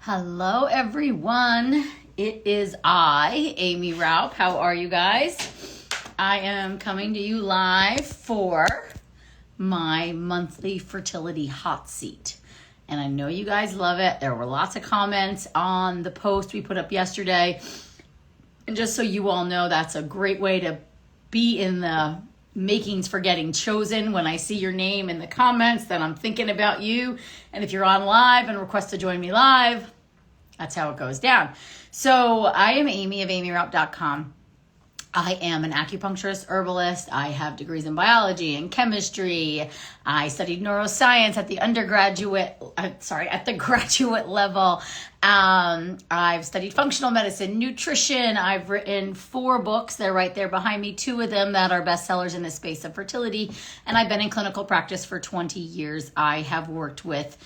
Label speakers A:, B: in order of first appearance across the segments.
A: Hello, everyone. It is I, Aimee Raupp. How are you guys? I am coming to you live for my monthly Fertility Hot Seat. And I know you guys love it. There were lots of comments on the post we put up yesterday. And just so you all know, that's a great way to be in the makings for getting chosen. When I see your name in the comments, then I'm thinking about you. And if you're on live and request to join me live, that's how it goes down. So I am Aimee of AimeeRaupp.com. I am an acupuncturist, herbalist. I have degrees in biology and chemistry. I studied neuroscience at the graduate level. I've studied functional medicine, nutrition. I've written 4 books. They're right there behind me. 2 of them that are bestsellers in the space of fertility. And I've been in clinical practice for 20 years. I have worked with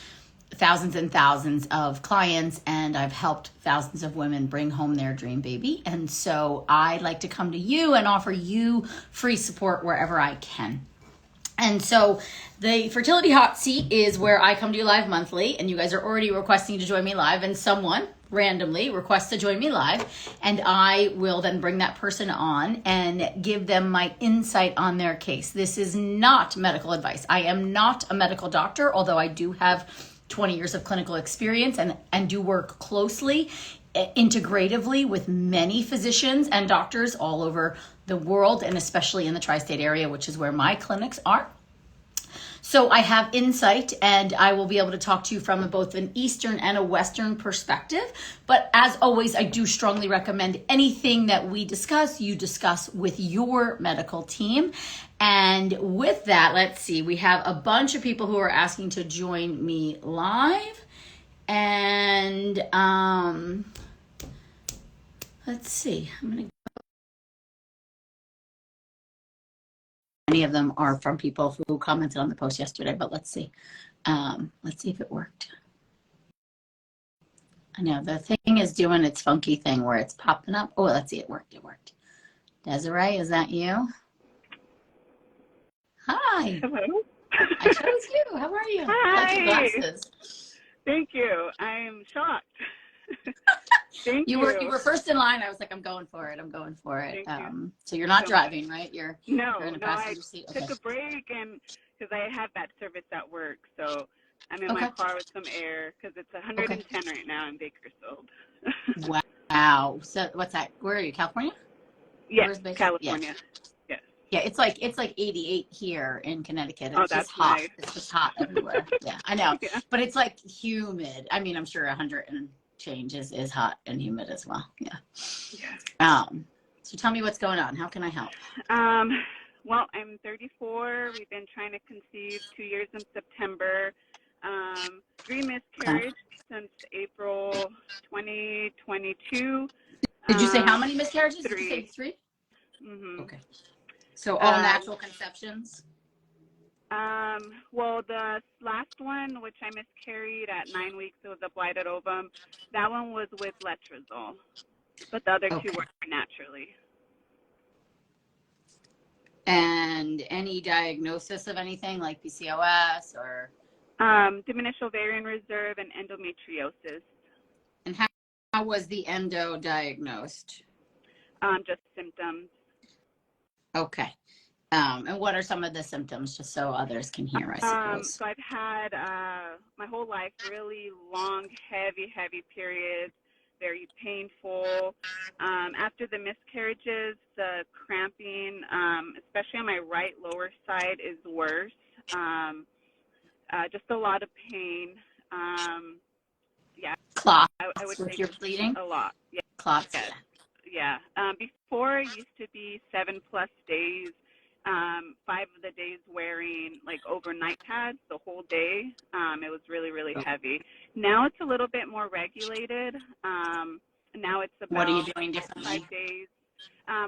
A: thousands and thousands of clients, and I've helped thousands of women bring home their dream baby. And so I like to come to you and offer you free support wherever I can. And so the Fertility Hot Seat is where I come to you live monthly, and you guys are already requesting to join me live, and someone randomly requests to join me live, and I will then bring that person on and give them my insight on their case. This is not medical advice. I am not a medical doctor, although I do have 20 years of clinical experience and do work closely, integratively with many physicians and doctors all over the world, and especially in the tri-state area, which is where my clinics are. So I have insight, and I will be able to talk to you from both an Eastern and a Western perspective. But as always, I do strongly recommend anything that we discuss, you discuss with your medical team. And with that, let's see, we have a bunch of people who are asking to join me live. And let's see, I'm going to many of them are from people who commented on the post yesterday, but let's see. Let's see if it worked. I know the thing is doing its funky thing where it's popping up. Oh, let's see, it worked. It worked. Desiree, is that you? Hi.
B: Hello.
A: I chose you. How are you?
B: Hi.
A: I like your glasses.
B: Thank you. I'm shocked. Thank you.
A: You were first in line. I was like, I'm going for it. I'm going for it.
B: Thank you.
A: So you're not driving, right? You're in a passenger seat.
B: I took a break and because I have that service at work, so I'm in my car with some air because it's 110 right now in Bakersfield.
A: Wow. So what's that? Where are you? California?
B: Yes, California.
A: Yes. Yeah, it's like 88 here in Connecticut. It's just hot. Nice. It's just hot everywhere. Yeah, I know. Yeah. But it's like humid. I mean, I'm sure 100 and change is hot and humid as well. Yeah. So tell me what's going on. How can I help?
B: Well, I'm 34. We've been trying to conceive 2 years in September. 3 miscarriages since April 2022.
A: Did you say how many miscarriages?
B: 3.
A: Did you say 3?
B: Mm-hmm.
A: Okay. So all natural conceptions?
B: Well, the last one, which I miscarried at 9 weeks, it was a blighted ovum. That one was with letrozole, but the other 2 were naturally.
A: And any diagnosis of anything like PCOS or?
B: Diminished ovarian reserve and endometriosis.
A: And how was the endo diagnosed?
B: Just symptoms.
A: Okay. And what are some of the symptoms, just so others can hear, I suppose?
B: So I've had my whole life really long, heavy periods, very painful. After the miscarriages, the cramping, especially on my right lower side, is worse. Just a lot of pain. Yeah.
A: Clots
B: I would
A: with
B: say
A: your bleeding?
B: A lot. Yeah.
A: Clots.
B: Yeah. Before, it used to be 7+ days. 5 of the days wearing like overnight pads the whole day. It was really heavy. Now it's a little bit more regulated. Now it's about
A: what are you doing differently?
B: 5 days.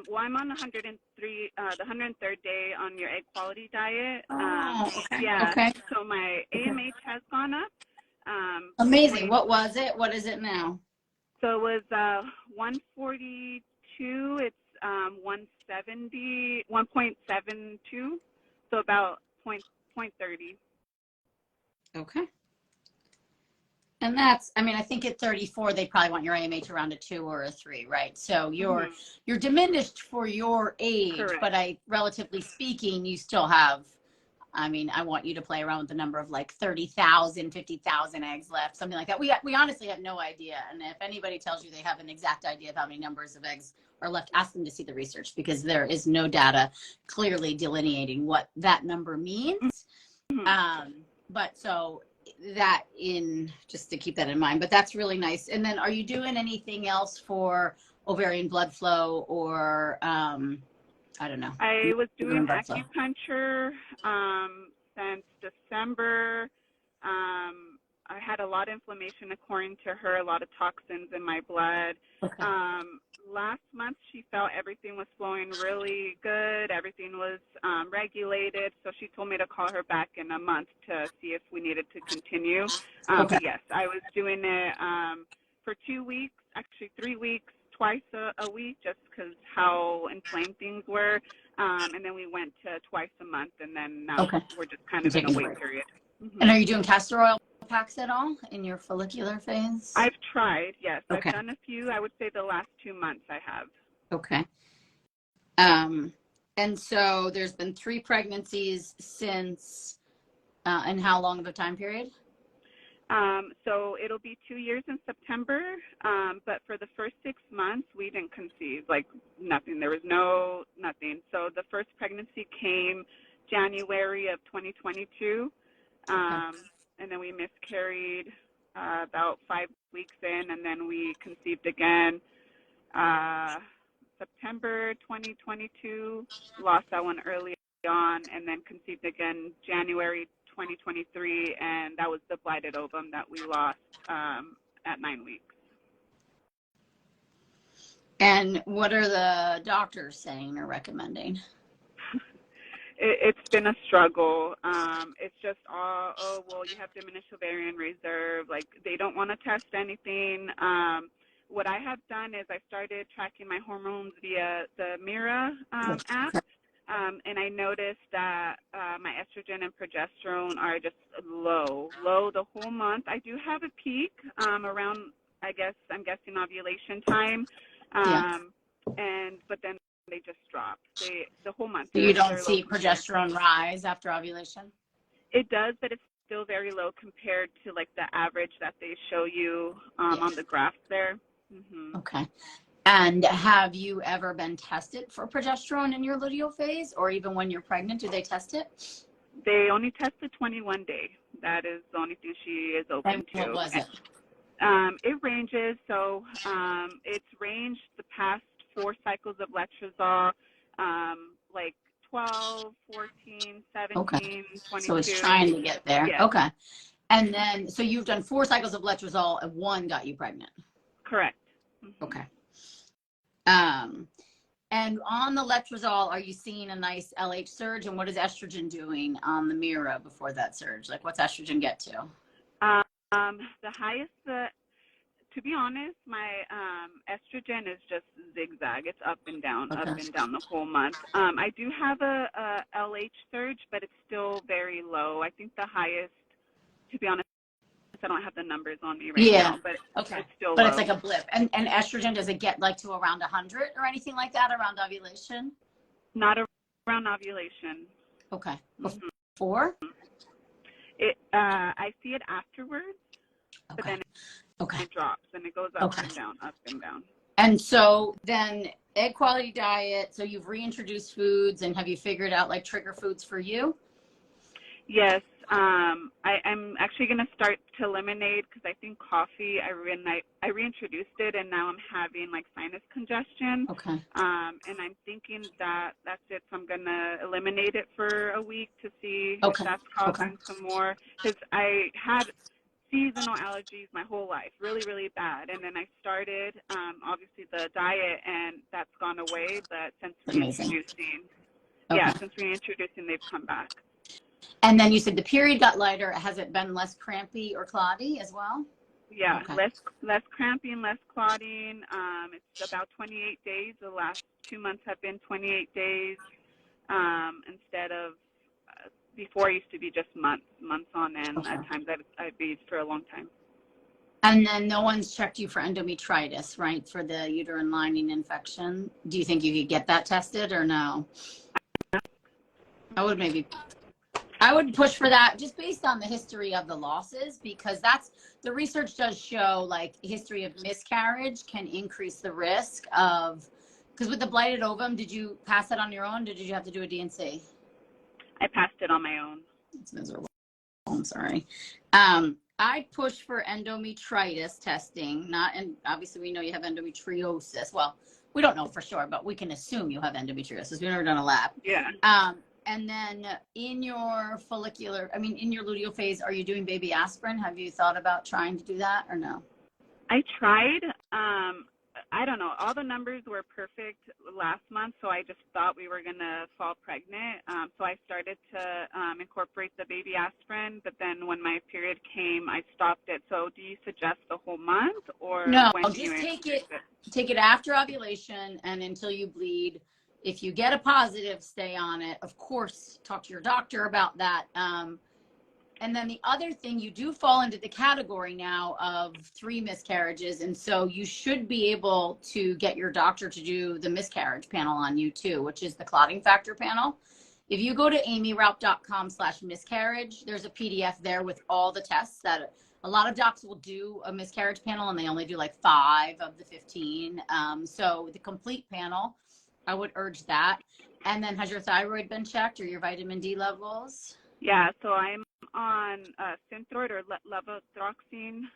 B: Well, I'm on the 103rd day on your egg quality diet.
A: Okay.
B: Yeah.
A: Okay.
B: So my AMH has gone up.
A: Amazing. What was it? What is it now?
B: So it was 142. It's 170, 1.72. So about 0.30.
A: Okay. And that's, I mean, I think at 34, they probably want your AMH around a 2 or a 3, right? So you're diminished for your age,
B: Correct.
A: but relatively speaking, you still have, I mean, I want you to play around with the number of like 30,000, 50,000 eggs left, something like that. We honestly have no idea. And if anybody tells you they have an exact idea of how many numbers of eggs are left, ask them to see the research, because there is no data clearly delineating what that number means. But so that just to keep that in mind, but that's really nice. And then are you doing anything else for ovarian blood flow or, I don't know.
B: I was doing acupuncture since December. I had a lot of inflammation, according to her, a lot of toxins in my blood.
A: Okay.
B: Last month, she felt everything was flowing really good. Everything was regulated. So she told me to call her back in a month to see if we needed to continue. But yes, I was doing it for 2 weeks, actually 3 weeks, twice a week, just because how inflamed things were. And then we went to twice a month, and then now we're just kind of in a wait period.
A: And are you doing castor oil packs at all in your follicular phase?
B: I've tried, yes. I've done a few. I would say the last 2 months I have.
A: Okay. And so there's been 3 pregnancies since, and how long of a time period?
B: So it'll be 2 years in September, but for the first 6 months, we didn't conceive, like nothing. There was nothing. So the first pregnancy came January of 2022, and then we miscarried about 5 weeks in, and then we conceived again September 2022, lost that one early on, and then conceived again January 2023, and that was the blighted ovum that we lost at 9 weeks.
A: And what are the doctors saying or recommending?
B: It's been a struggle. It's just, oh, well, you have diminished ovarian reserve. Like, they don't want to test anything. What I have done is I started tracking my hormones via the Mira app. And I noticed that my estrogen and progesterone are just low the whole month. I do have a peak around, I'm guessing ovulation time, but then they just drop. The whole month.
A: So you don't see progesterone rise after ovulation?
B: It does, but it's still very low compared to like the average that they show you on the graph there.
A: Okay. And have you ever been tested for progesterone in your luteal phase, or even when you're pregnant, do they test it?
B: They only test the 21 day. That is the only thing she is open to.
A: What was it?
B: It ranges. So it's ranged the past 4 cycles of letrozole, like 12, 14, 17, 22.
A: So it's trying to get there.
B: Yes.
A: Okay. And then, so you've done 4 cycles of letrozole and 1 got you pregnant.
B: Correct.
A: Okay. And on the letrozole, are you seeing a nice LH surge? And what is estrogen doing on the Mira before that surge? Like, what's estrogen get to?
B: The highest, to be honest, my estrogen is just zigzag. It's up and down the whole month. I do have a LH surge, but it's still very low. I think the highest, to be honest, I don't have the numbers on me right now, but it's still low.
A: It's like a blip. And estrogen, does it get like to around 100 or anything like that around ovulation?
B: Not around ovulation.
A: Okay. Before?
B: I see it afterwards, but then it drops and it goes up and down, up and down. And
A: so then egg quality diet, so you've reintroduced foods, and have you figured out like trigger foods for you?
B: Yes. I'm actually going to start to eliminate, because I think coffee, I reintroduced it, and now I'm having like sinus congestion.
A: Okay.
B: And I'm thinking that that's it. So I'm going to eliminate it for a week to see if that's causing some more. Because I had seasonal allergies my whole life, really, really bad. And then I started, obviously, the diet, and that's gone away. But since reintroducing, they've come back.
A: And then you said the period got lighter. Has it been less crampy or clotty as well?
B: Yeah, less cramping, less clotting. It's about 28 days. The last 2 months have been 28 days instead of before it used to be just months on end. At times I'd be for a long time.
A: And then no one's checked you for endometritis, right? For the uterine lining infection. Do you think you could get that tested or no? I would push for that just based on the history of the losses, because that's the research does show like history of miscarriage can increase the risk of, because with the blighted ovum, did you pass that on your own? Did you have to do a DNC?
B: I passed it on my own.
A: It's miserable. I'm sorry. I push for endometritis testing, not, and obviously we know you have endometriosis. Well, we don't know for sure, but we can assume you have endometriosis. We've never done a lab.
B: Yeah.
A: And then in your in your luteal phase, are you doing baby aspirin? Have you thought about trying to do that or no?
B: I tried. I don't know. All the numbers were perfect last month, so I just thought we were going to fall pregnant. So I started to incorporate the baby aspirin, but then when my period came, I stopped it. So do you suggest the whole month, or
A: No,
B: when do
A: just
B: you
A: take it after ovulation and until you bleed. If you get a positive, stay on it. Of course, talk to your doctor about that. And then the other thing, you do fall into the category now of 3 miscarriages. And so you should be able to get your doctor to do the miscarriage panel on you too, which is the clotting factor panel. If you go to aimee.com/miscarriage, there's a PDF there with all the tests that a lot of docs will do a miscarriage panel and they only do like 5 of the 15. So the complete panel, I would urge that. And then has your thyroid been checked or your vitamin D levels?
B: Yeah, so I'm on Synthroid or levothyroxine.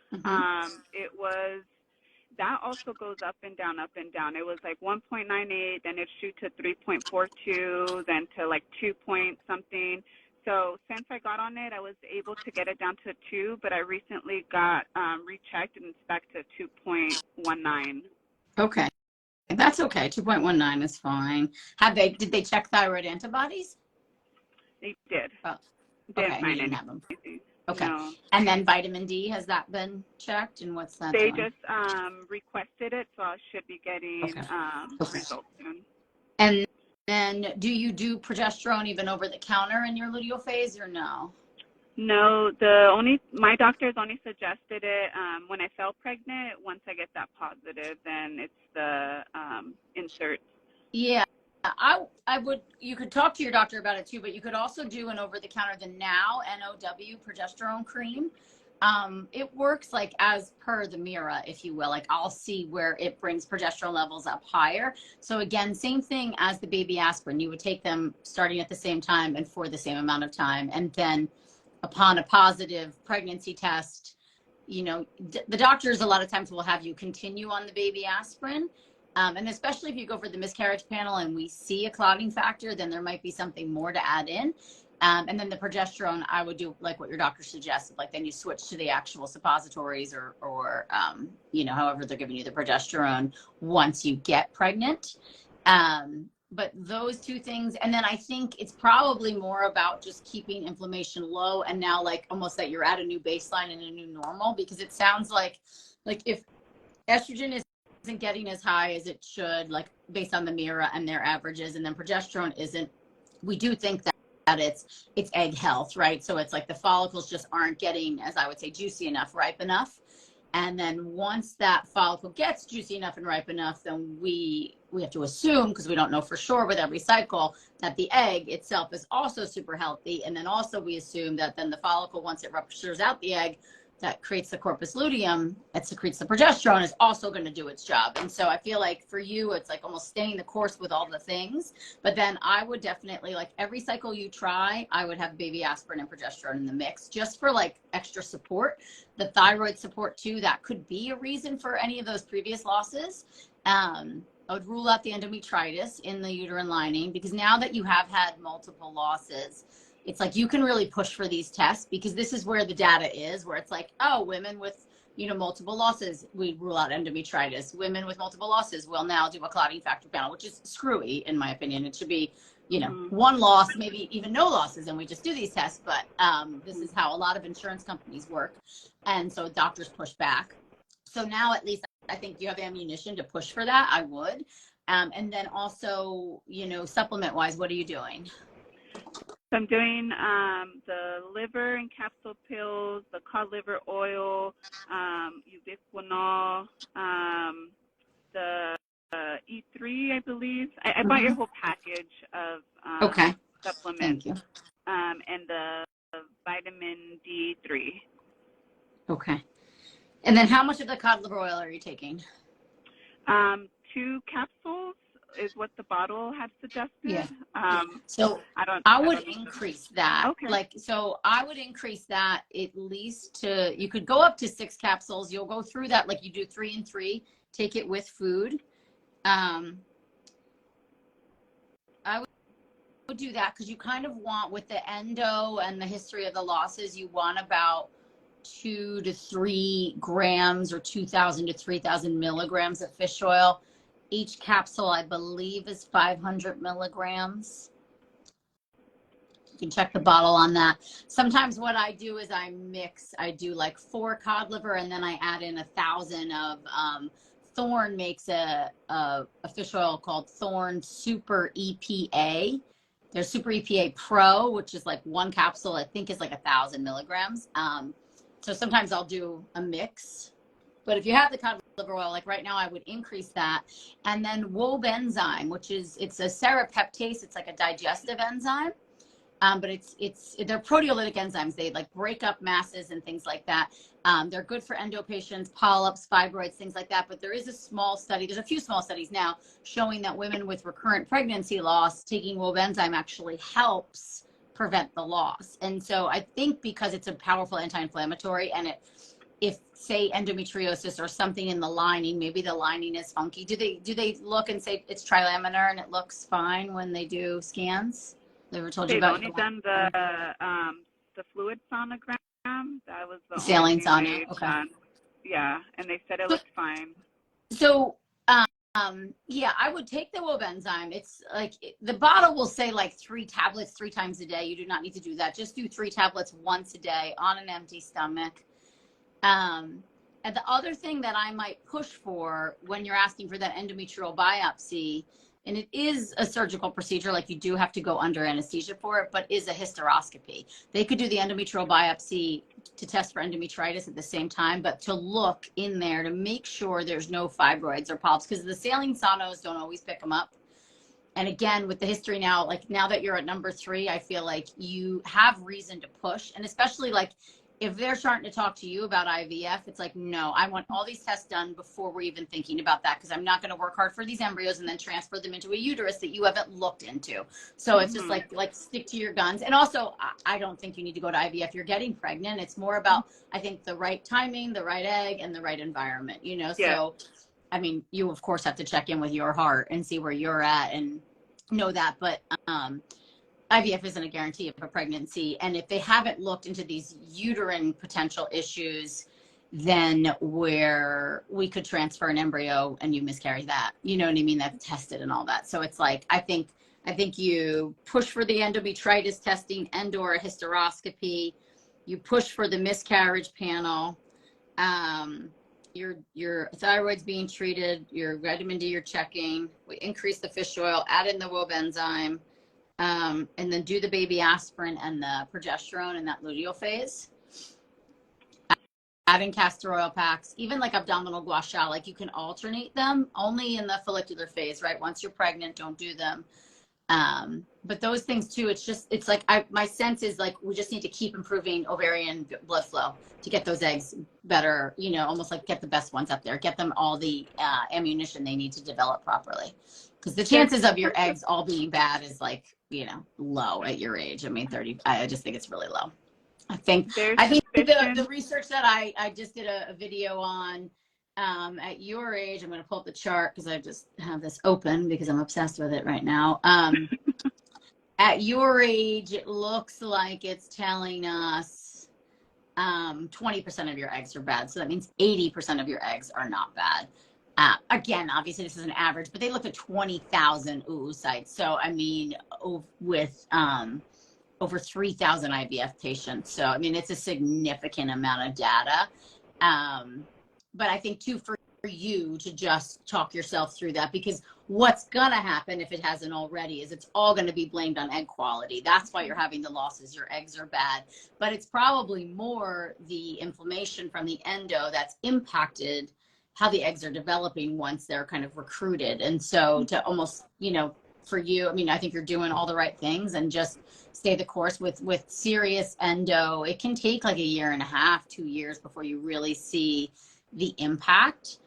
B: That also goes up and down, up and down. It was like 1.98, then it shoot to 3.42, then to like 2 point something. So since I got on it, I was able to get it down to 2, but I recently got rechecked and it's back to 2.19.
A: Okay. That's okay. 2.19 is fine. Did they check thyroid antibodies?
B: They did.
A: Oh,
B: Didn't
A: okay.
B: find
A: You didn't have them.
B: anything.
A: Okay.
B: No.
A: And then vitamin D, has that been checked? And what's that
B: They
A: doing?
B: just requested it, so I should be getting results soon.
A: And then do you do progesterone even over the counter in your luteal phase or no?
B: No, my doctors only suggested it when I fell pregnant. Once I get that positive, then it's the insert.
A: Yeah, you could talk to your doctor about it too, but you could also do an over the counter, the Now NOW progesterone cream. It works like as per the Mira, if you will. Like I'll see where it brings progesterone levels up higher. So again, same thing as the baby aspirin. You would take them starting at the same time and for the same amount of time. And then upon a positive pregnancy test, the doctors a lot of times will have you continue on the baby aspirin. And especially if you go for the miscarriage panel and we see a clotting factor, then there might be something more to add in. And then the progesterone, I would do like what your doctor suggested, like then you switch to the actual suppositories or however they're giving you the progesterone once you get pregnant. But those 2 things, and then I think it's probably more about just keeping inflammation low and now like almost that you're at a new baseline and a new normal, because it sounds like if estrogen isn't getting as high as it should, like based on the Mira and their averages, and then progesterone isn't, we do think that it's egg health, right? So it's like the follicles just aren't getting, as I would say, juicy enough, ripe enough. And then once that follicle gets juicy enough and ripe enough, then we have to assume, because we don't know for sure with every cycle, that the egg itself is also super healthy. And then also we assume that then the follicle, once it ruptures out the egg, that creates the corpus luteum, that secretes the progesterone, is also going to do its job. And so I feel like for you, it's like almost staying the course with all the things. But then I would definitely, like every cycle you try, I would have baby aspirin and progesterone in the mix just for like extra support. The thyroid support too, that could be a reason for any of those previous losses. I would rule out the endometritis in the uterine lining, because now that you have had multiple losses, it's like you can really push for these tests, because this is where the data is, where it's like, oh, women with, multiple losses, we rule out endometritis. Women with multiple losses will now do a clotting factor panel, which is screwy, in my opinion. It should be, 1 loss, maybe even no losses, and we just do these tests. But this is how a lot of insurance companies work. And so doctors push back. So now at least I think you have ammunition to push for that. I would. And then also, supplement wise, what are you doing?
B: So I'm doing the liver and capsule pills, the cod liver oil, ubiquinol, the E3, I believe. I bought your whole package of
A: Okay.
B: supplements,
A: Thank you.
B: and the vitamin D3.
A: Okay. And then how much of the cod liver oil are you taking?
B: 2 capsules is what the bottle had suggested.
A: Yeah. So
B: I
A: would
B: don't
A: increase that.
B: Okay.
A: So I would increase that at least to, you could go up to 6 capsules. You'll go through that like you do 3 and 3, take it with food. I would do that because you kind of want, with the endo and the history of the losses, you want about 2 to 3 grams or 2,000 to 3,000 milligrams of fish oil. Each capsule, I believe, is 500 milligrams. You can check the bottle on that. Sometimes what I do is I do like 4 cod liver, and then I add in 1,000 of Thorne makes a fish oil called Thorne Super EPA. There's Super EPA Pro, which is like 1 capsule, I think is like 1,000 milligrams. So sometimes I'll do a mix. But if you have the cod liver oil, like right now, I would increase that. And then Raupp enzyme, which it's a serrapeptase. It's like a digestive enzyme. But they're proteolytic enzymes. They like break up masses and things like that. They're good for endo patients, polyps, fibroids, things like that. But there is a small study, there's a few small studies now showing that women with recurrent pregnancy loss, taking Raupp enzyme actually helps prevent the loss. And so I think because it's a powerful anti-inflammatory, and if say endometriosis or something in the lining, maybe the lining is funky. Do they look and say it's trilaminar and it looks fine when they do scans? They ever told you
B: They've
A: about
B: only done the fluid sonogram. That was the
A: saline
B: only thing
A: sauna?
B: they've
A: Okay.
B: done. Yeah, and they said it looked fine.
A: So yeah, I would take the Raupp enzyme. It's like the bottle will say like 3 tablets 3 times a day. You do not need to do that. Just do 3 tablets once a day on an empty stomach. And the other thing that I might push for when you're asking for that endometrial biopsy, and it is a surgical procedure, like you do have to go under anesthesia for it, but is a hysteroscopy. They could do the endometrial biopsy to test for endometritis at the same time, but to look in there to make sure there's no fibroids or polyps, because the saline sonos don't always pick them up. And again, with the history now, like now that you're at number 3, I feel like you have reason to push. And especially like if they're starting to talk to you about IVF, it's like, no, I want all these tests done before we're even thinking about that, because I'm not going to work hard for these embryos and then transfer them into a uterus that you haven't looked into. So it's just like stick to your guns. And also, I don't think you need to go to IVF. You're getting pregnant. It's more about, I think, the right timing, the right egg, and the right environment, you know?
B: Yeah.
A: So, I mean, you of course have to check in with your heart and see where you're at and know that. But, IVF isn't a guarantee of a pregnancy. And if they haven't looked into these uterine potential issues, then where we could transfer an embryo and you miscarry that, you know what I mean? That's tested and all that. So it's like, I think you push for the endometritis testing and/or a hysteroscopy. You push for the miscarriage panel. Your thyroid's being treated, your vitamin D you're checking. We increase the fish oil, add in the Raupp enzyme. And then do the baby aspirin and the progesterone in that luteal phase. Add in castor oil packs, even like abdominal gua sha, like you can alternate them only in the follicular phase, right? Once you're pregnant, don't do them. But those things too, it's like my sense is like we just need to keep improving ovarian blood flow to get those eggs better, you know, almost like get the best ones up there, get them all the ammunition they need to develop properly. Because the chances of your eggs all being bad is like, you know, low at your age. I mean, 30, I just think it's really low. I think the research that I just did a video on at your age, I'm going to pull up the chart because I just have this open because I'm obsessed with it right now. At your age, it looks like it's telling us 20% of your eggs are bad. So that means 80% of your eggs are not bad. Again, obviously this is an average, but they looked at 20,000 oocytes. So, I mean, with over 3,000 IVF patients. So, I mean, it's a significant amount of data. But I think too, for you to just talk yourself through that, because what's gonna happen if it hasn't already is it's all gonna be blamed on egg quality. That's why you're having the losses. Your eggs are bad, but it's probably more the inflammation from the endo that's impacted how the eggs are developing once they're kind of recruited. And so to almost, for you, I mean, I think you're doing all the right things, and just stay the course with serious endo. It can take like a year and a half, 2 years before you really see the impact.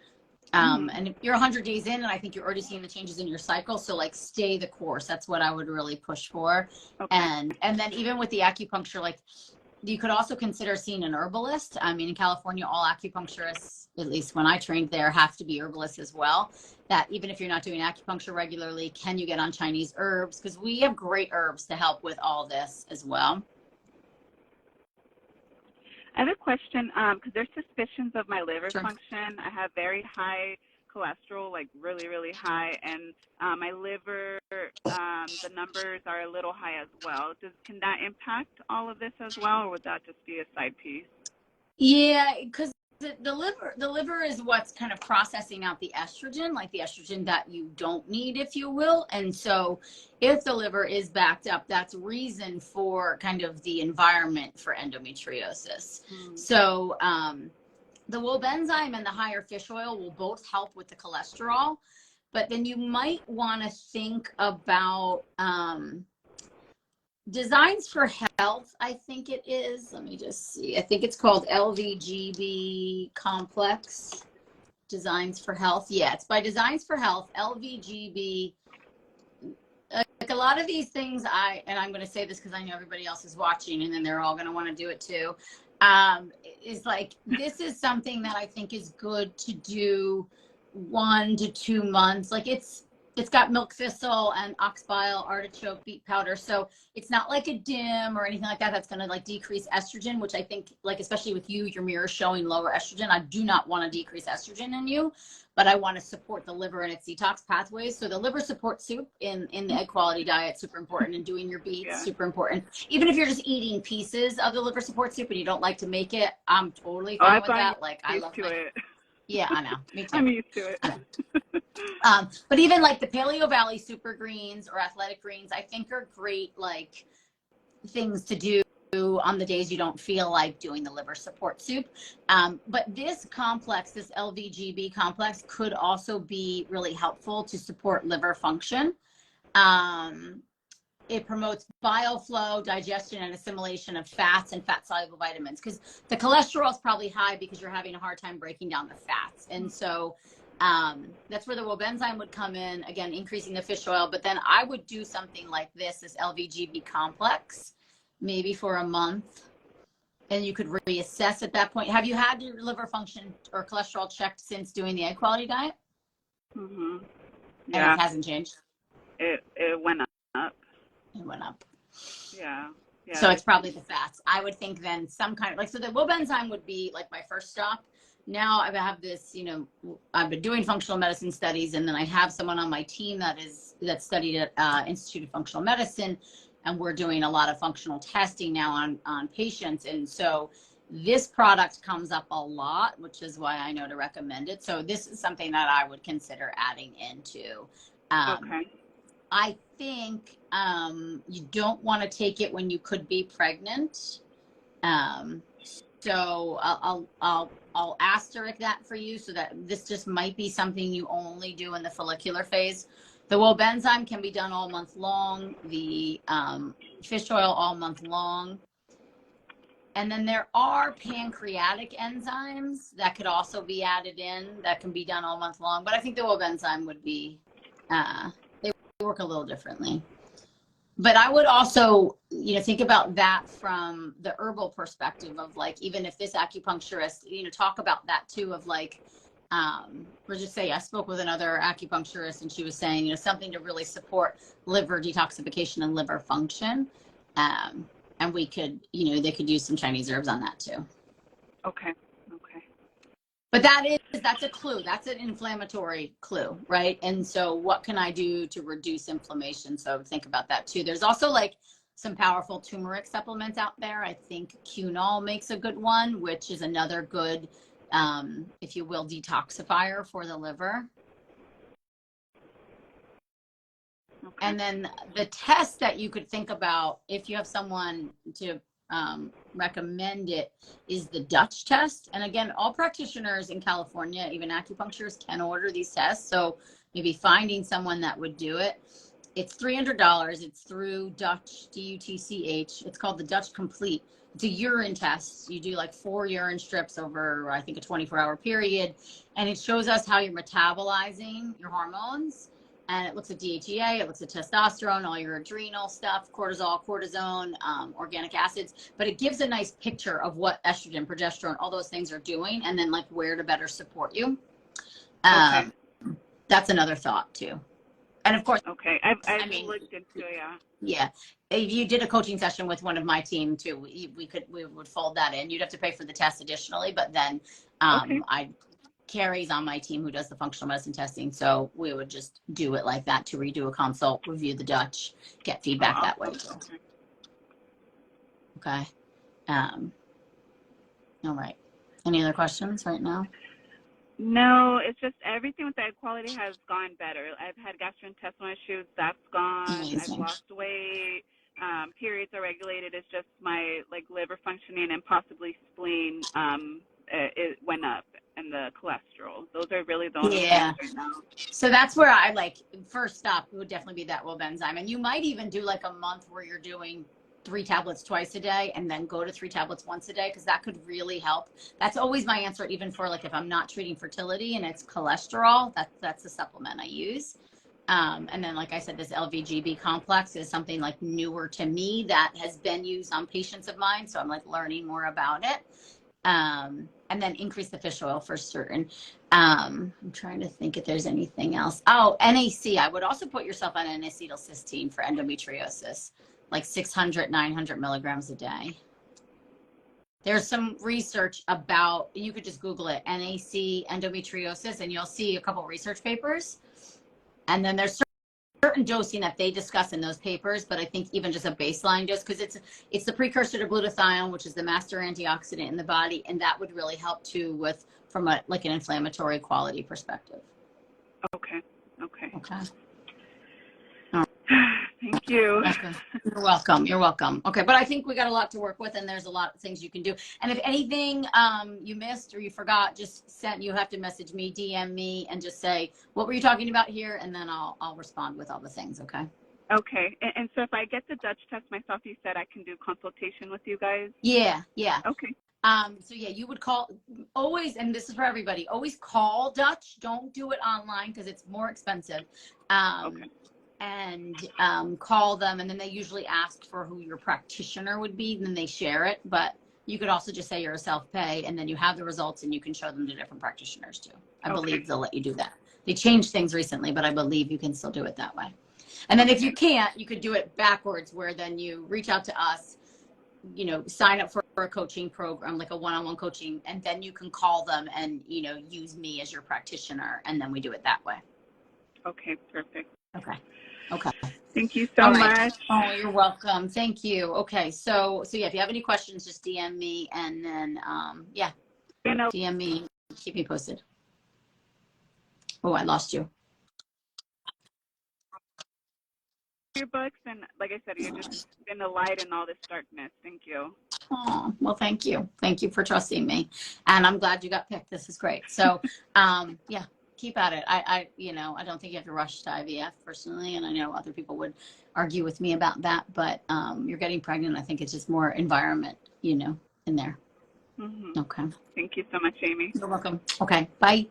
A: And if you're 100 days in, and I think you're already seeing the changes in your cycle, so like stay the course. That's what I would really push for. Okay. And then even with the acupuncture, like you could also consider seeing an herbalist. I mean, in California, all acupuncturists, at least when I trained there, have to be herbalists as well. That even if you're not doing acupuncture regularly, can you get on Chinese herbs? Because we have great herbs to help with all this as well.
B: I have a question, because there's suspicions of my liver function. I have very high cholesterol, like really, really high, and my liver, the numbers are a little high as well. Can that impact all of this as well, or would that just be a side piece?
A: Yeah, because the liver is what's kind of processing out the estrogen, like the estrogen that you don't need, if you will. And so if the liver is backed up, that's reason for kind of the environment for endometriosis. So the Wobenzyme and the higher fish oil will both help with the cholesterol, but then you might want to think about Designs for Health, I think it is. Let me just see. I think it's called LVGB Complex. Designs for Health. Yeah, it's by Designs for Health, LVGB. Like a lot of these things, and I'm going to say this because I know everybody else is watching, and then they're all going to want to do it too. Is like, this is something that I think is good to do 1 to 2 months. Like it's got milk thistle and ox bile, artichoke, beet powder. So it's not like a DIM or anything like that that's going to like decrease estrogen, which I think, like, especially with you, your mirror showing lower estrogen. I do not want to decrease estrogen in you, but I want to support the liver and its detox pathways. So the liver support soup in the egg quality diet, super important, and doing your beets, super important. Even if you're just eating pieces of the liver support soup and you don't like to make it, I'm totally fine with that. Like, I love it. Yeah, I know. Me too.
B: I'm used to it.
A: But even like the Paleo Valley Super Greens or Athletic Greens, I think are great, like, things to do on the days you don't feel like doing the liver support soup. But this complex, this LVGB complex, could also be really helpful to support liver function. It promotes bile flow, digestion, and assimilation of fats and fat-soluble vitamins, because the cholesterol is probably high because you're having a hard time breaking down the fats. And so that's where the Wobenzyme would come in, again, increasing the fish oil. But then I would do something like this LVGB complex, maybe for a month, and you could reassess at that point. Have you had your liver function or cholesterol checked since doing the egg quality diet?
B: Mm-hmm.
A: Yeah. And it hasn't changed?
B: It went up.
A: It went up.
B: Yeah.
A: So it's probably the fats. I would think then some kind of, like, so the Wobenzyme would be like my first stop. Now I have this, I've been doing functional medicine studies, and then I have someone on my team that studied at Institute of Functional Medicine, and we're doing a lot of functional testing now on patients. And so this product comes up a lot, which is why I know to recommend it. So this is something that I would consider adding into.
B: Okay.
A: I think you don't want to take it when you could be pregnant. So I'll asterisk that for you, so that this just might be something you only do in the follicular phase. The Wobenzyme can be done all month long. The fish oil all month long. And then there are pancreatic enzymes that could also be added in that can be done all month long. But I think the Wobenzyme would be, they work a little differently. But I would also, think about that from the herbal perspective of, like, even if this acupuncturist, talk about that too, of like, let's just say I spoke with another acupuncturist and she was saying, something to really support liver detoxification and liver function. And we could, they could use some Chinese herbs on that too.
B: Okay.
A: But that's a clue. That's an inflammatory clue, right? And so what can I do to reduce inflammation? So think about that too. There's also like some powerful turmeric supplements out there. I think Qunol makes a good one, which is another good if you will, detoxifier for the liver.
B: Okay.
A: And then the test that you could think about if you have someone to recommend it is the Dutch test. And again, all practitioners in California, even acupuncturists, can order these tests. So maybe finding someone that would do it. It's $300. It's through Dutch, D-U-T-C-H. It's called the Dutch Complete. It's a urine test. You do like 4 urine strips over, I think, a 24-hour period. And it shows us how you're metabolizing your hormones. And it looks at DHEA, it looks at testosterone, all your adrenal stuff, cortisol, cortisone, organic acids. But it gives a nice picture of what estrogen, progesterone, all those things are doing, and then like where to better support you.
B: Okay.
A: That's another thought too. And of course,
B: okay, I've looked into it, yeah.
A: Yeah, if you did a coaching session with one of my team too, we would fold that in. You'd have to pay for the test additionally, but then
B: Okay.
A: Carrie's on my team who does the functional medicine testing, so we would just do it like that to redo a consult, review the Dutch, get feedback that way too. Okay. All right. Any other questions right now?
B: No, it's just everything with egg quality has gone better. I've had gastrointestinal issues, that's gone.
A: Amazing.
B: I've lost weight. Periods are regulated. It's just my like liver functioning and possibly spleen. It went up, and the cholesterol. Those are really the only things right now.
A: So that's where I like first stop would definitely be that Raupp enzyme, and you might even do like a month where you're doing 3 tablets twice a day and then go to 3 tablets once a day, because that could really help. That's always my answer, even for like if I'm not treating fertility and it's cholesterol, that's the supplement I use. And then, like I said, this LVGB complex is something like newer to me that has been used on patients of mine. So I'm like learning more about it. And then increase the fish oil for certain. I'm trying to think if there's anything else. Oh, NAC. I would also put yourself on N-acetylcysteine for endometriosis, like 600, 900 milligrams a day. There's some research about, you could just Google it, NAC endometriosis, and you'll see a couple of research papers. And then there's certain dosing that they discuss in those papers, but I think even just a baseline dose, because it's the precursor to glutathione, which is the master antioxidant in the body, and that would really help too with from a like an inflammatory quality perspective.
B: Okay.
A: Thank you. You're welcome. You're welcome. Okay, but I think we got a lot to work with, and there's a lot of things you can do. And if anything you missed or you forgot, just you have to message me, DM me, and just say, what were you talking about here? And then I'll respond with all the things, okay?
B: Okay. And so if I get the Dutch test myself, you said I can do consultation with you guys?
A: Yeah.
B: Okay.
A: So yeah, you would call always, and this is for everybody, always call Dutch. Don't do it online because it's more expensive.
B: Okay.
A: And call them, and then they usually ask for who your practitioner would be, and then they share it. But you could also just say you're a self-pay, and then you have the results and you can show them to different practitioners too. I believe they'll let you do that. They changed things recently, but I believe you can still do it that way. And then if you can't, you could do it backwards, where then you reach out to us, sign up for a coaching program, like a one-on-one coaching, and then you can call them and, use me as your practitioner, and then we do it that way.
B: Okay, perfect.
A: Okay.
B: Thank you so much.
A: Oh, you're welcome. Thank you. Okay. So yeah, if you have any questions, just DM me, and then, DM me, keep me posted. Oh, I lost you.
B: Your books, and like I said, you're just been a light in all this darkness. Thank you.
A: Oh, well, thank you. Thank you for trusting me. And I'm glad you got picked. This is great. So, keep at it. I don't think you have to rush to IVF personally. And I know other people would argue with me about that, but, you're getting pregnant. I think it's just more environment, in there.
B: Mm-hmm.
A: Okay.
B: Thank you so much, Aimee.
A: You're welcome. Okay. Bye.